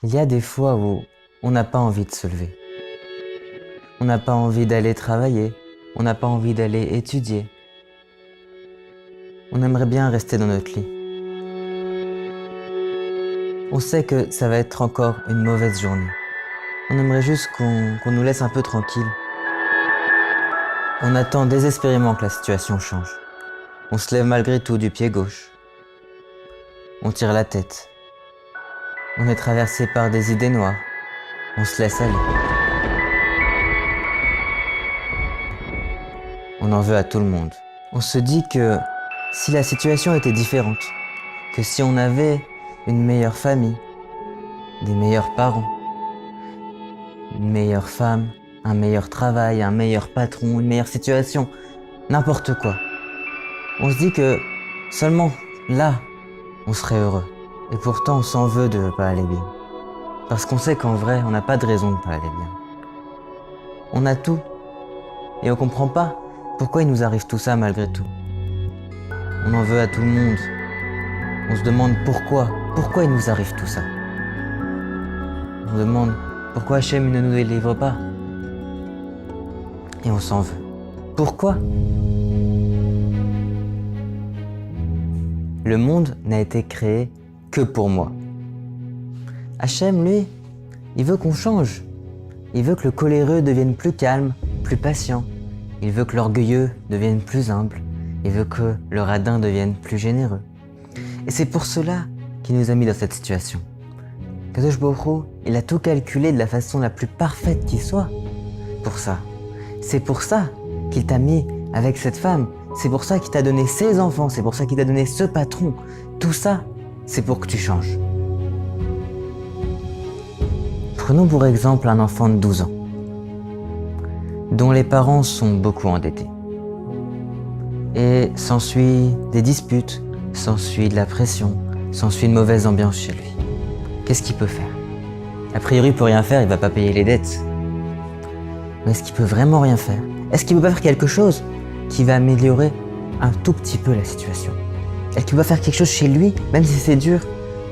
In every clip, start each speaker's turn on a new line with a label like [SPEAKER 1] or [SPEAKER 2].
[SPEAKER 1] Il y a des fois où on n'a pas envie de se lever. On n'a pas envie d'aller travailler. On n'a pas envie d'aller étudier. On aimerait bien rester dans notre lit. On sait que ça va être encore une mauvaise journée. On aimerait juste qu'on nous laisse un peu tranquille. On attend désespérément que la situation change. On se lève malgré tout du pied gauche. On tire la tête. On est traversé par des idées noires. On se laisse aller. On en veut à tout le monde. On se dit que si la situation était différente, que si on avait une meilleure famille, des meilleurs parents, une meilleure femme, un meilleur travail, un meilleur patron, une meilleure situation, n'importe quoi. On se dit que seulement là, on serait heureux. Et pourtant, on s'en veut de ne pas aller bien. Parce qu'on sait qu'en vrai, on n'a pas de raison de ne pas aller bien. On a tout. Et on comprend pas pourquoi il nous arrive tout ça malgré tout. On en veut à tout le monde. On se demande pourquoi il nous arrive tout ça. On demande pourquoi Hachem ne nous délivre pas. Et on s'en veut. Pourquoi ? Le monde n'a été créé que pour moi. Hachem, lui, il veut qu'on change. Il veut que le coléreux devienne plus calme, plus patient. Il veut que l'orgueilleux devienne plus humble. Il veut que le radin devienne plus généreux. Et c'est pour cela qu'il nous a mis dans cette situation. Kadosh Baruch Hu, il a tout calculé de la façon la plus parfaite qui soit. Pour ça. C'est pour ça qu'il t'a mis avec cette femme. C'est pour ça qu'il t'a donné ses enfants. C'est pour ça qu'il t'a donné ce patron. Tout ça, c'est pour que tu changes. Prenons pour exemple un enfant de 12 ans, dont les parents sont beaucoup endettés. Et s'ensuit des disputes, s'ensuit de la pression, s'ensuit une mauvaise ambiance chez lui. Qu'est-ce qu'il peut faire ? A priori, il peut rien faire, il va pas payer les dettes. Mais est-ce qu'il peut vraiment rien faire ? Est-ce qu'il peut pas faire quelque chose qui va améliorer un tout petit peu la situation ? Est-ce qu'il peut pas faire quelque chose chez lui, même si c'est dur,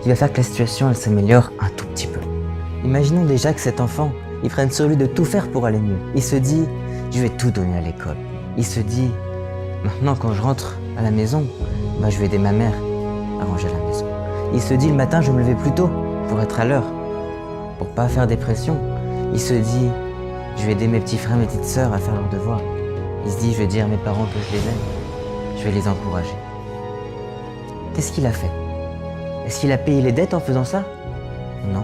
[SPEAKER 1] qui va faire que la situation elle s'améliore un tout petit peu ? Imaginons déjà que cet enfant, il prenne sur lui de tout faire pour aller mieux. Il se dit, je vais tout donner à l'école. Il se dit, maintenant quand je rentre à la maison, je vais aider ma mère à ranger la maison. Il se dit, le matin, je vais me lever plus tôt pour être à l'heure, pour pas faire des pressions. Il se dit, je vais aider mes petits frères, mes petites sœurs à faire leurs devoirs. Il se dit, je vais dire à mes parents que je les aime. Je vais les encourager. Qu'est-ce qu'il a fait ? Est-ce qu'il a payé les dettes en faisant ça ? Non.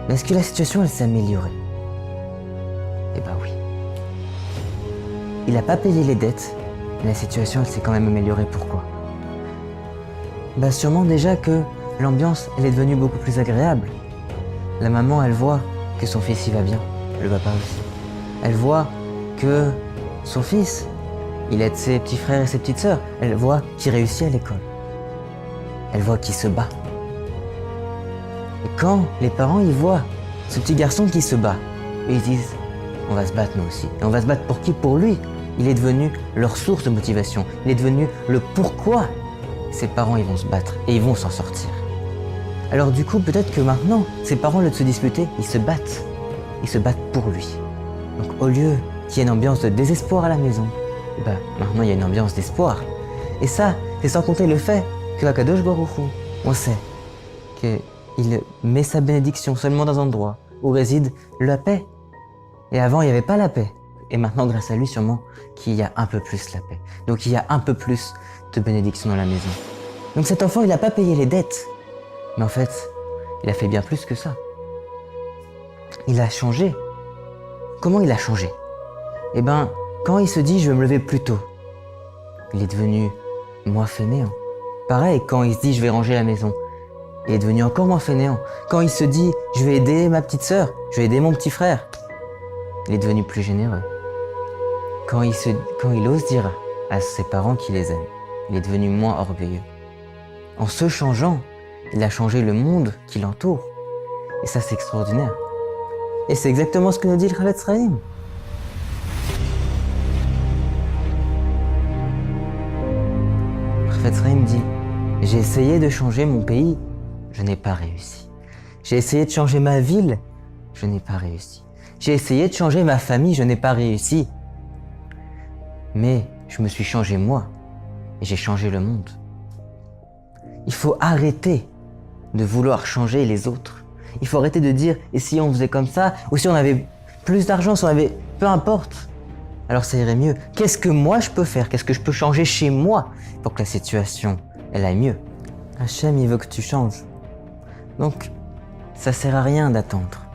[SPEAKER 1] Mais est-ce que la situation, elle s'est améliorée ? Eh ben oui. Il n'a pas payé les dettes, mais la situation, elle s'est quand même améliorée. Pourquoi ? Sûrement déjà que l'ambiance, elle est devenue beaucoup plus agréable. La maman, elle voit que son fils y va bien, le papa aussi. Elle voit que son fils, il aide ses petits frères et ses petites sœurs. Elle voit qu'il réussit à l'école. Elle voit qu'il se bat. Et quand les parents ils voient ce petit garçon qui se bat, ils disent on va se battre nous aussi. Et on va se battre pour qui ? Pour lui. Il est devenu leur source de motivation. Il est devenu le pourquoi ses parents ils vont se battre et ils vont s'en sortir. Alors du coup peut-être que maintenant ses parents au lieu de se disputer, ils se battent. Ils se battent pour lui. Donc au lieu qu'il y ait une ambiance de désespoir à la maison, maintenant il y a une ambiance d'espoir. Et ça, c'est sans compter le fait que Akadosh Baruch Hu, on sait qu'il met sa bénédiction seulement dans un endroit où réside la paix. Et avant, il n'y avait pas la paix. Et maintenant, grâce à lui, sûrement, qu'il y a un peu plus la paix. Donc, il y a un peu plus de bénédiction dans la maison. Donc, cet enfant, il n'a pas payé les dettes. Mais en fait, il a fait bien plus que ça. Il a changé. Comment il a changé ? Quand il se dit « je vais me lever plus tôt », il est devenu moins fainéant. Pareil, quand il se dit « je vais ranger la maison », il est devenu encore moins fainéant. Quand il se dit « je vais aider ma petite sœur, je vais aider mon petit frère », il est devenu plus généreux. Quand il ose dire à ses parents qu'il les aime, il est devenu moins orgueilleux. En se changeant, il a changé le monde qui l'entoure. Et ça, c'est extraordinaire. Et c'est exactement ce que nous dit le Chavetz Chaim. Le Chavetz Chaim dit « J'ai essayé de changer mon pays, je n'ai pas réussi. J'ai essayé de changer ma ville, je n'ai pas réussi. J'ai essayé de changer ma famille, je n'ai pas réussi. Mais je me suis changé moi et j'ai changé le monde. Il faut arrêter de vouloir changer les autres. Il faut arrêter de dire « et si on faisait comme ça ?» ou si on avait plus d'argent, si on avait... peu importe. Alors ça irait mieux. Qu'est-ce que moi je peux faire? Qu'est-ce que je peux changer chez moi pour que la situation, elle aille mieux? Hachem, il veut que tu changes. Donc, ça sert à rien d'attendre.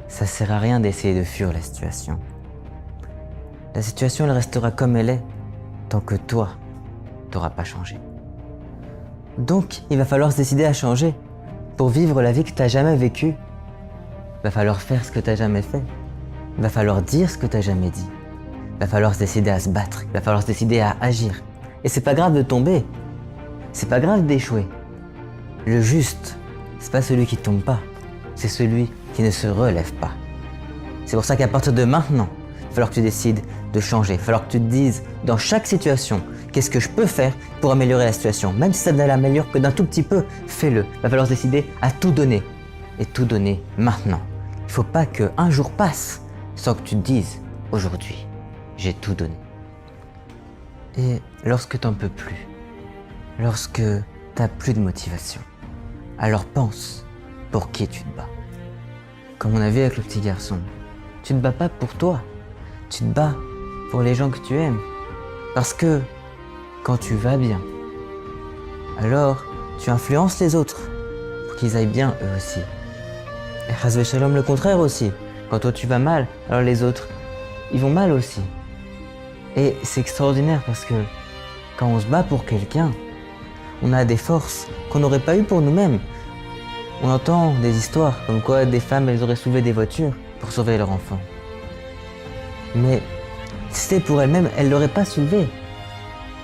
[SPEAKER 1] Ça sert à rien d'essayer de fuir la situation. La situation, elle restera comme elle est, tant que toi, t'auras pas changé. Donc, il va falloir se décider à changer. Pour vivre la vie que t'as jamais vécue, il va falloir faire ce que t'as jamais fait. Il va falloir dire ce que t'as jamais dit. Il va falloir se décider à se battre. Il va falloir se décider à agir. Et c'est pas grave de tomber. C'est pas grave d'échouer. Le juste, c'est pas celui qui tombe pas. C'est celui qui ne se relève pas. C'est pour ça qu'à partir de maintenant, il va falloir que tu décides de changer. Il va falloir que tu te dises, dans chaque situation, qu'est-ce que je peux faire pour améliorer la situation? Même si ça ne l'améliore que d'un tout petit peu, fais-le. Il va falloir se décider à tout donner. Et tout donner maintenant. Il ne faut pas qu'un jour passe sans que tu te dises, aujourd'hui, j'ai tout donné. Et lorsque tu n'en peux plus, lorsque tu n'as plus de motivation, alors pense pour qui tu te bats. Comme on a vu avec le petit garçon, tu ne te bats pas pour toi, tu te bats pour les gens que tu aimes. Parce que quand tu vas bien, alors tu influences les autres pour qu'ils aillent bien eux aussi. Et Chas v'Shalom le contraire aussi. Quand toi tu vas mal, alors les autres, ils vont mal aussi. Et c'est extraordinaire parce que quand on se bat pour quelqu'un, on a des forces qu'on n'aurait pas eues pour nous-mêmes. On entend des histoires comme quoi des femmes, elles auraient soulevé des voitures pour sauver leur enfant. Mais si c'était pour elles-mêmes, elles ne l'auraient pas soulevé.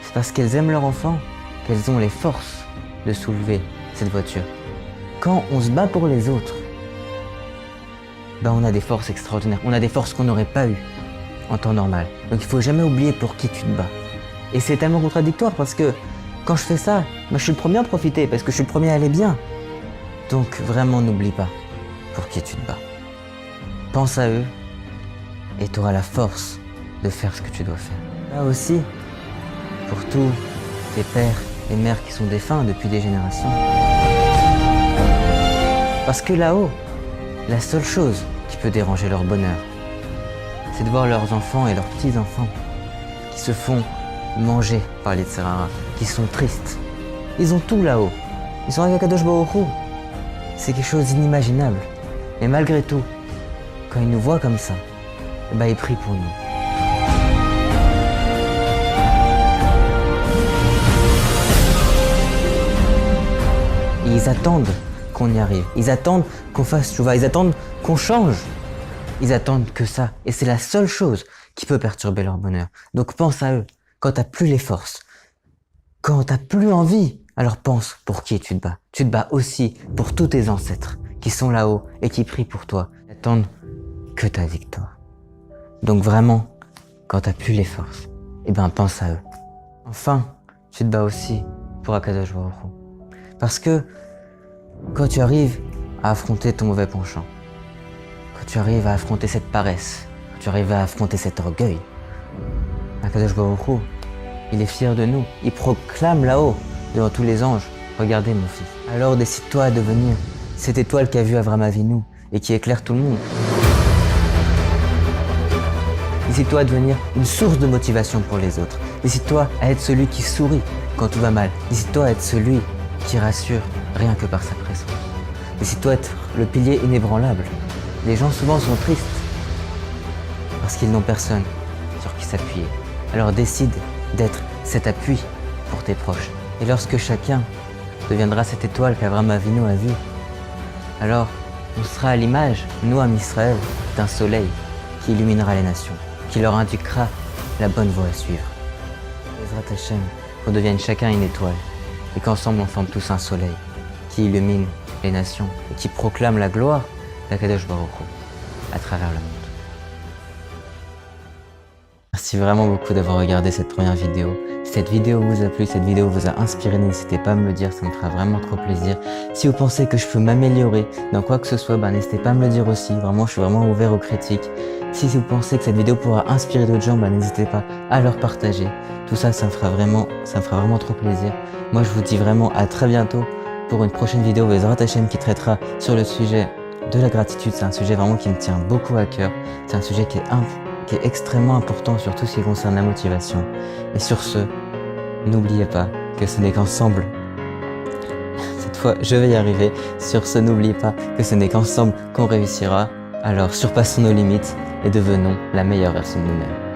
[SPEAKER 1] C'est parce qu'elles aiment leur enfant qu'elles ont les forces de soulever cette voiture. Quand on se bat pour les autres, ben on a des forces extraordinaires. On a des forces qu'on n'aurait pas eues en temps normal. Donc il ne faut jamais oublier pour qui tu te bats. Et c'est tellement contradictoire parce que quand je fais ça, ben je suis le premier à en profiter parce que je suis le premier à aller bien. Donc vraiment n'oublie pas pour qui tu te bats. Pense à eux et tu auras la force de faire ce que tu dois faire. Là aussi, pour tous tes pères et mères qui sont défunts depuis des générations. Parce que là-haut, la seule chose qui peut déranger leur bonheur, c'est de voir leurs enfants et leurs petits-enfants qui se font manger par les Tsarara, qui sont tristes. Ils ont tout là-haut. Ils sont avec Akadosh Baruch Hu. C'est quelque chose d'inimaginable. Mais malgré tout, quand ils nous voient comme ça, bah ils prient pour nous. Et ils attendent qu'on y arrive. Ils attendent qu'on fasse chouva. Ils attendent qu'on change. Ils attendent que ça. Et c'est la seule chose qui peut perturber leur bonheur. Donc pense à eux. Quand t'as plus les forces, quand t'as plus envie, alors pense pour qui tu te bats. Tu te bats aussi pour tous tes ancêtres qui sont là-haut et qui prient pour toi. Ils attendent que ta victoire. Donc vraiment, quand t'as plus les forces, eh ben pense à eux. Enfin, tu te bats aussi pour Akadosh Baruch Hu. Parce que quand tu arrives à affronter ton mauvais penchant, quand tu arrives à affronter cette paresse, quand tu arrives à affronter cet orgueil, Akadosh Baruch Hu, il est fier de nous. Il proclame là-haut, devant tous les anges, regardez mon fils. Alors décide-toi à devenir cette étoile qu'a vu Avram Avinu et qui éclaire tout le monde. Décide-toi à devenir une source de motivation pour les autres. Décide-toi à être celui qui sourit quand tout va mal. Décide-toi à être celui qui rassure rien que par sa présence. Décide-toi à être le pilier inébranlable. Les gens souvent sont tristes parce qu'ils n'ont personne sur qui s'appuyer. Alors décide d'être cet appui pour tes proches. Et lorsque chacun deviendra cette étoile qu'Avram Avinu a vue, alors on sera à l'image, nous, Am Israël, d'un soleil qui illuminera les nations, qui leur indiquera la bonne voie à suivre. Bezrat Hashem, qu'on devienne chacun une étoile et qu'ensemble on forme tous un soleil qui illumine les nations et qui proclame la gloire d'Akadosh Baruch Hu à travers le monde. Merci vraiment beaucoup d'avoir regardé cette première vidéo. Si cette vidéo vous a plu, cette vidéo vous a inspiré, n'hésitez pas à me le dire, ça me fera vraiment trop plaisir. Si vous pensez que je peux m'améliorer dans quoi que ce soit, n'hésitez pas à me le dire aussi. Vraiment, je suis vraiment ouvert aux critiques. Si vous pensez que cette vidéo pourra inspirer d'autres gens, n'hésitez pas à leur partager. Tout ça, ça me fera vraiment trop plaisir. Moi, je vous dis vraiment à très bientôt pour une prochaine vidéo Bezrat Hashem qui traitera sur le sujet de la gratitude. C'est un sujet vraiment qui me tient beaucoup à cœur. C'est un sujet qui est extrêmement important, surtout ce qui concerne la motivation. Et sur ce, n'oubliez pas que ce n'est qu'ensemble. Cette fois, je vais y arriver. Sur ce, n'oubliez pas que ce n'est qu'ensemble qu'on réussira. Alors, surpassons nos limites et devenons la meilleure version de nous-mêmes.